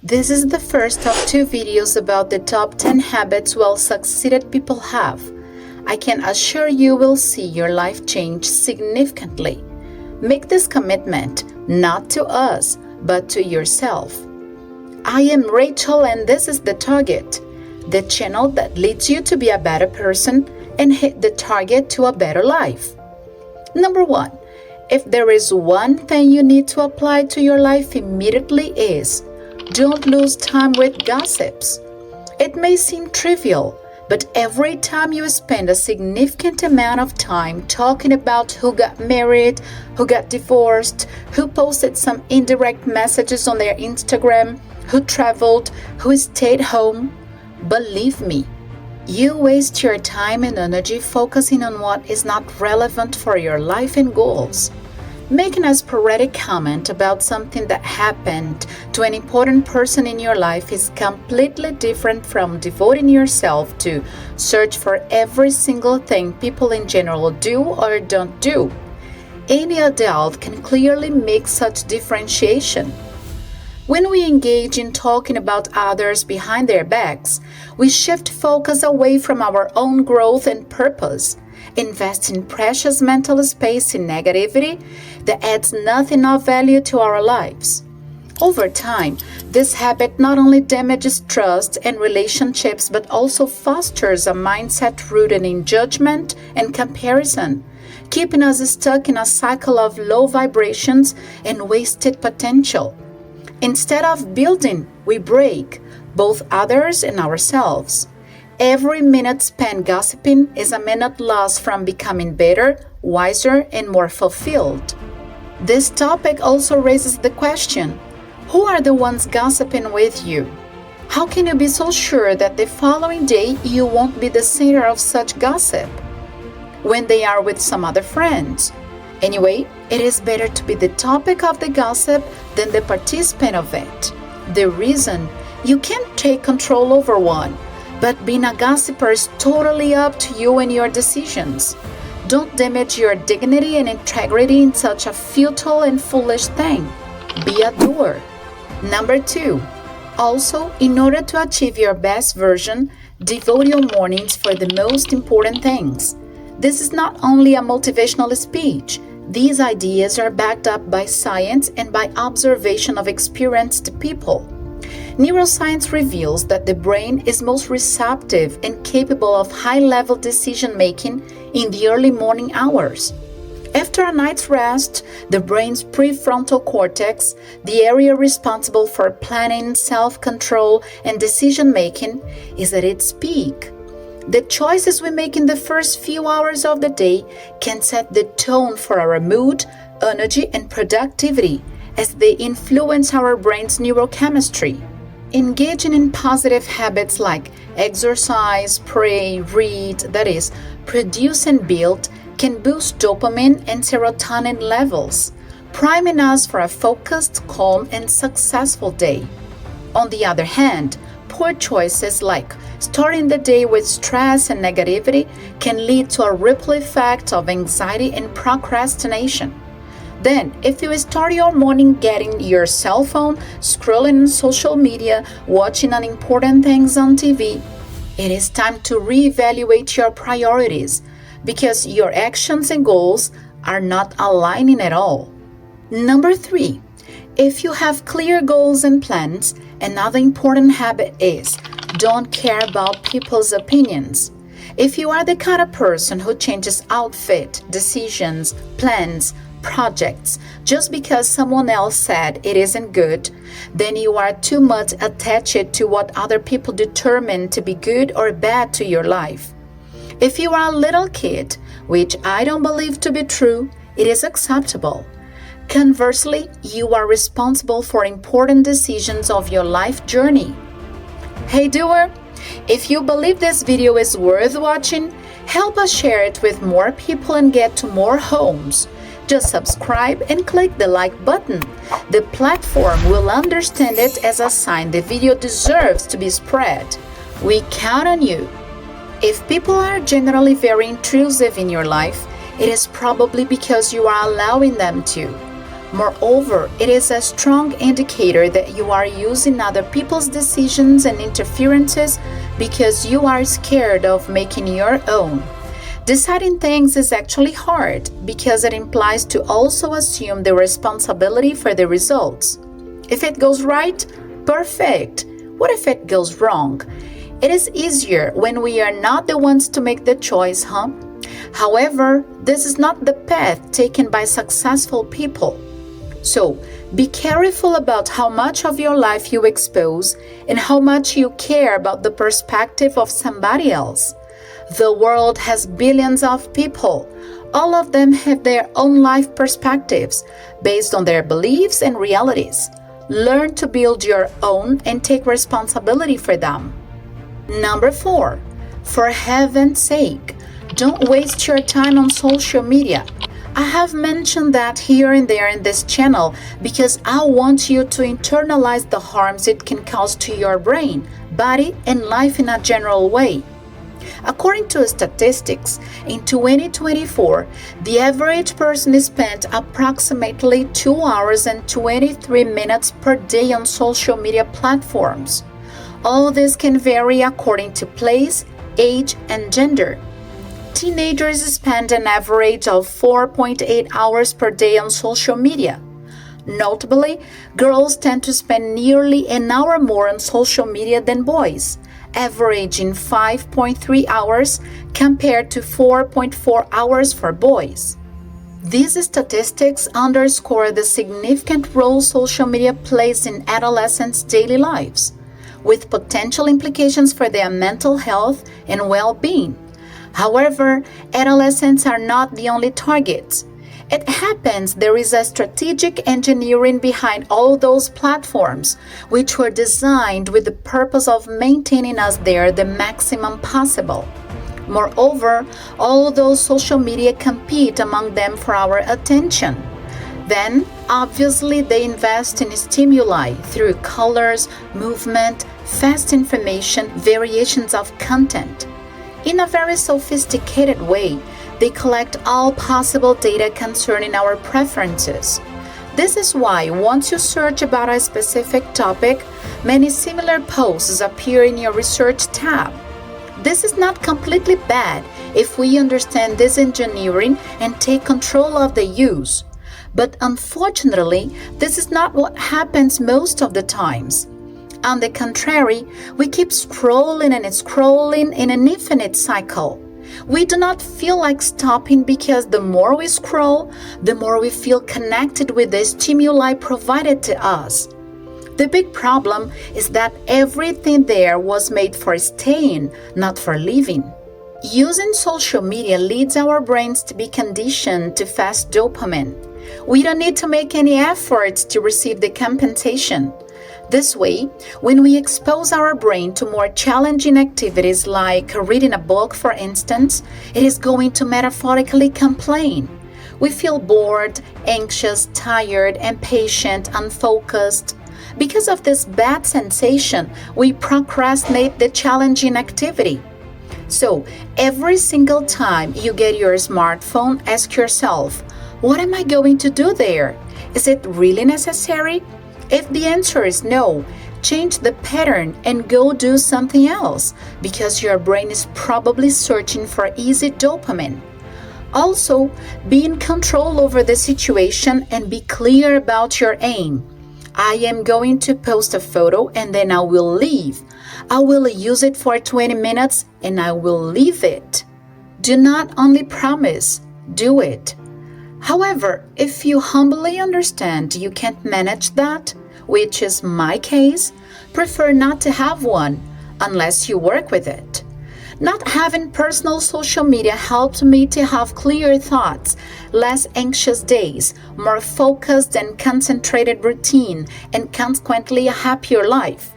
This is the first of two videos about the top 10 habits well-succeeded people have. I can assure you will see your life change significantly. Make this commitment not to us, but to yourself. I am Rachel and this is The Target, the channel that leads you to be a better person and hit the target to a better life. Number 1. If there is one thing you need to apply to your life immediately is don't lose time with gossips. It may seem trivial, but every time you spend a significant amount of time talking about who got married, who got divorced, who posted some indirect messages on their Instagram, who traveled, who stayed home, believe me, you waste your time and energy focusing on what is not relevant for your life and goals. Making a sporadic comment about something that happened to an important person in your life is completely different from devoting yourself to search for every single thing people in general do or don't do. Any adult can clearly make such differentiation. When we engage in talking about others behind their backs, we shift focus away from our own growth and purpose, investing precious mental space in negativity that adds nothing of value to our lives. Over time, this habit not only damages trust and relationships but also fosters a mindset rooted in judgment and comparison, keeping us stuck in a cycle of low vibrations and wasted potential. Instead of building, we break, both others and ourselves. Every minute spent gossiping is a minute lost from becoming better, wiser, and more fulfilled. This topic also raises the question, who are the ones gossiping with you? How can you be so sure that the following day you won't be the center of such gossip when they are with some other friends? Anyway, it is better to be the topic of the gossip than the participant of it. The reason you can't take control over one, but being a gossiper is totally up to you and your decisions. Don't damage your dignity and integrity in such a futile and foolish thing. Be a doer. Number 2. Also, in order to achieve your best version, devote your mornings for the most important things. This is not only a motivational speech. These ideas are backed up by science and by observation of experienced people. Neuroscience reveals that the brain is most receptive and capable of high-level decision-making in the early morning hours. After a night's rest, the brain's prefrontal cortex, the area responsible for planning, self-control, and decision-making, is at its peak. The choices we make in the first few hours of the day can set the tone for our mood, energy, and productivity as they influence our brain's neurochemistry. Engaging in positive habits like exercise, pray, read, that is, produce and build, can boost dopamine and serotonin levels, priming us for a focused, calm, and successful day. On the other hand, poor choices like starting the day with stress and negativity can lead to a ripple effect of anxiety and procrastination. Then, if you start your morning getting your cell phone, scrolling on social media, watching unimportant things on TV, it is time to reevaluate your priorities because your actions and goals are not aligning at all. Number 3. If you have clear goals and plans, another important habit is don't care about people's opinions. If you are the kind of person who changes outfit, decisions, plans, projects just because someone else said it isn't good, then you are too much attached to what other people determine to be good or bad to your life. If you are a little kid, which I don't believe to be true, it is acceptable. Conversely, you are responsible for important decisions of your life journey. Hey doer, if you believe this video is worth watching, help us share it with more people and get to more homes. Just subscribe and click the like button. The platform will understand it as a sign the video deserves to be spread. We count on you. If people are generally very intrusive in your life, it is probably because you are allowing them to. Moreover, it is a strong indicator that you are using other people's decisions and interferences because you are scared of making your own. Deciding things is actually hard because it implies to also assume the responsibility for the results. If it goes right, perfect. What if it goes wrong? It is easier when we are not the ones to make the choice, huh? However, this is not the path taken by successful people. So, be careful about how much of your life you expose and how much you care about the perspective of somebody else. The world has billions of people. All of them have their own life perspectives based on their beliefs and realities. Learn to build your own and take responsibility for them. Number 4, for heaven's sake, don't waste your time on social media. I have mentioned that here and there in this channel because I want you to internalize the harms it can cause to your brain, body, and life in a general way. According to statistics, in 2024, the average person spent approximately 2 hours and 23 minutes per day on social media platforms. All this can vary according to place, age, and gender. Teenagers spend an average of 4.8 hours per day on social media. Notably, girls tend to spend nearly an hour more on social media than boys, averaging 5.3 hours compared to 4.4 hours for boys. These statistics underscore the significant role social media plays in adolescents' daily lives, with potential implications for their mental health and well-being. However, adolescents are not the only targets. It happens there is a strategic engineering behind all those platforms, which were designed with the purpose of maintaining us there the maximum possible. Moreover, all those social media compete among them for our attention. Then, obviously, they invest in stimuli through colors, movement, fast information, variations of content. In a very sophisticated way, they collect all possible data concerning our preferences. This is why once you search about a specific topic, many similar posts appear in your research tab. This is not completely bad if we understand this engineering and take control of the use. But unfortunately, this is not what happens most of the times. On the contrary, we keep scrolling and scrolling in an infinite cycle. We do not feel like stopping because the more we scroll, the more we feel connected with the stimuli provided to us. The big problem is that everything there was made for staying, not for living. Using social media leads our brains to be conditioned to fast dopamine. We don't need to make any efforts to receive the compensation. This way, when we expose our brain to more challenging activities like reading a book, for instance, it is going to metaphorically complain. We feel bored, anxious, tired, impatient, unfocused. Because of this bad sensation, we procrastinate the challenging activity. So, every single time you get your smartphone, ask yourself, what am I going to do there? Is it really necessary? If the answer is no, change the pattern and go do something else because your brain is probably searching for easy dopamine. Also, be in control over the situation and be clear about your aim. I am going to post a photo and then I will leave. I will use it for 20 minutes and I will leave it. Do not only promise, do it. However, if you humbly understand you can't manage that, which is my case, prefer not to have one unless you work with it. Not having personal social media helped me to have clear thoughts, less anxious days, more focused and concentrated routine, and consequently a happier life.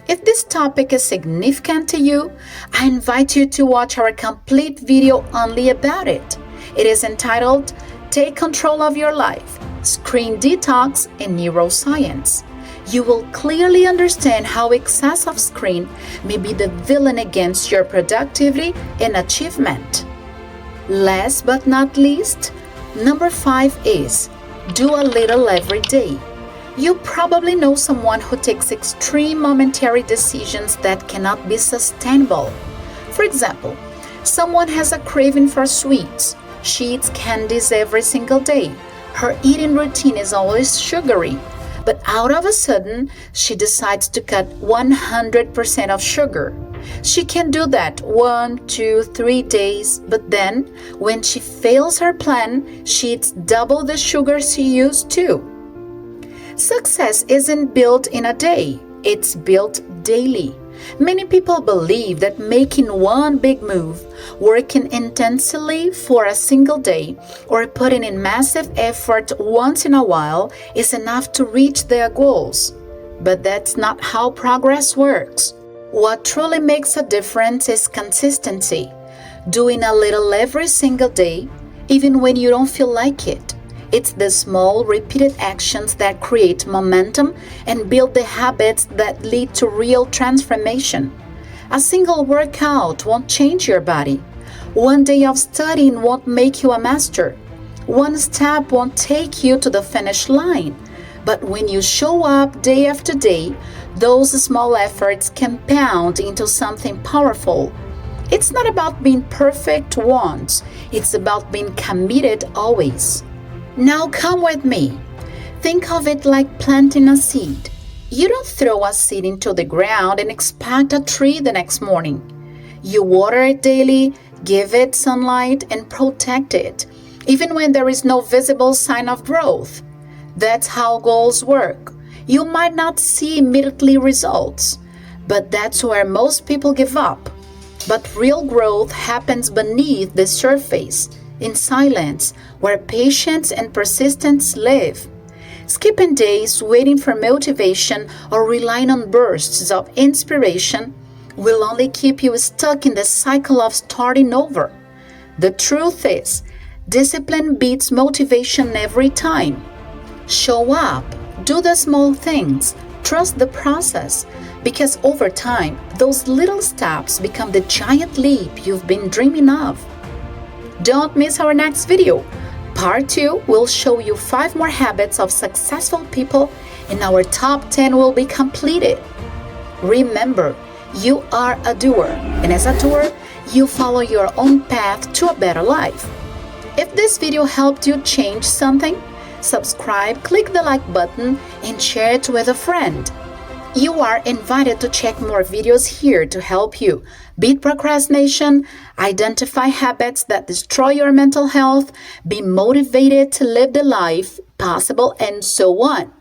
If this topic is significant to you, I invite you to watch our complete video only about it. It is entitled, Take Control of Your Life, Screen Detox and Neuroscience. You will clearly understand how excess of screen may be the villain against your productivity and achievement. Last but not least, number 5 is Do a little every day. You probably know someone who takes extreme momentary decisions that cannot be sustainable. For example, someone has a craving for sweets. She eats candies every single day. Her eating routine is always sugary. But out of a sudden, she decides to cut 100% of sugar. She can do that 1, 2, 3 days, but then, when she fails her plan, she eats double the sugar she used to. Success isn't built in a day, it's built daily. Many people believe that making one big move, working intensely for a single day, or putting in massive effort once in a while is enough to reach their goals. But that's not how progress works. What truly makes a difference is consistency. Doing a little every single day, even when you don't feel like it. It's the small, repeated actions that create momentum and build the habits that lead to real transformation. A single workout won't change your body. One day of studying won't make you a master. One step won't take you to the finish line. But when you show up day after day, those small efforts compound into something powerful. It's not about being perfect once, it's about being committed always. Now come with me. Think of it like planting a seed. You don't throw a seed into the ground and expect a tree the next morning. You water it daily, give it sunlight, and protect it, even when there is no visible sign of growth. That's how goals work. You might not see immediately results, but that's where most people give up. But real growth happens beneath the surface, in silence, where patience and persistence live. Skipping days waiting for motivation or relying on bursts of inspiration will only keep you stuck in the cycle of starting over. The truth is, discipline beats motivation every time. Show up, do the small things, trust the process, because over time, those little steps become the giant leap you've been dreaming of. Don't miss our next video. Part 2 will show you 5 more habits of successful people, and our top 10 will be completed. Remember, you are a doer, and as a doer, you follow your own path to a better life. If this video helped you change something, subscribe, click the like button, and share it with a friend. You are invited to check more videos here to help you beat procrastination, identify habits that destroy your mental health, be motivated to live the life possible, and so on.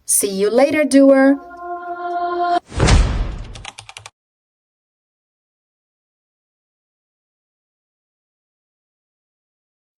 See you later, doer.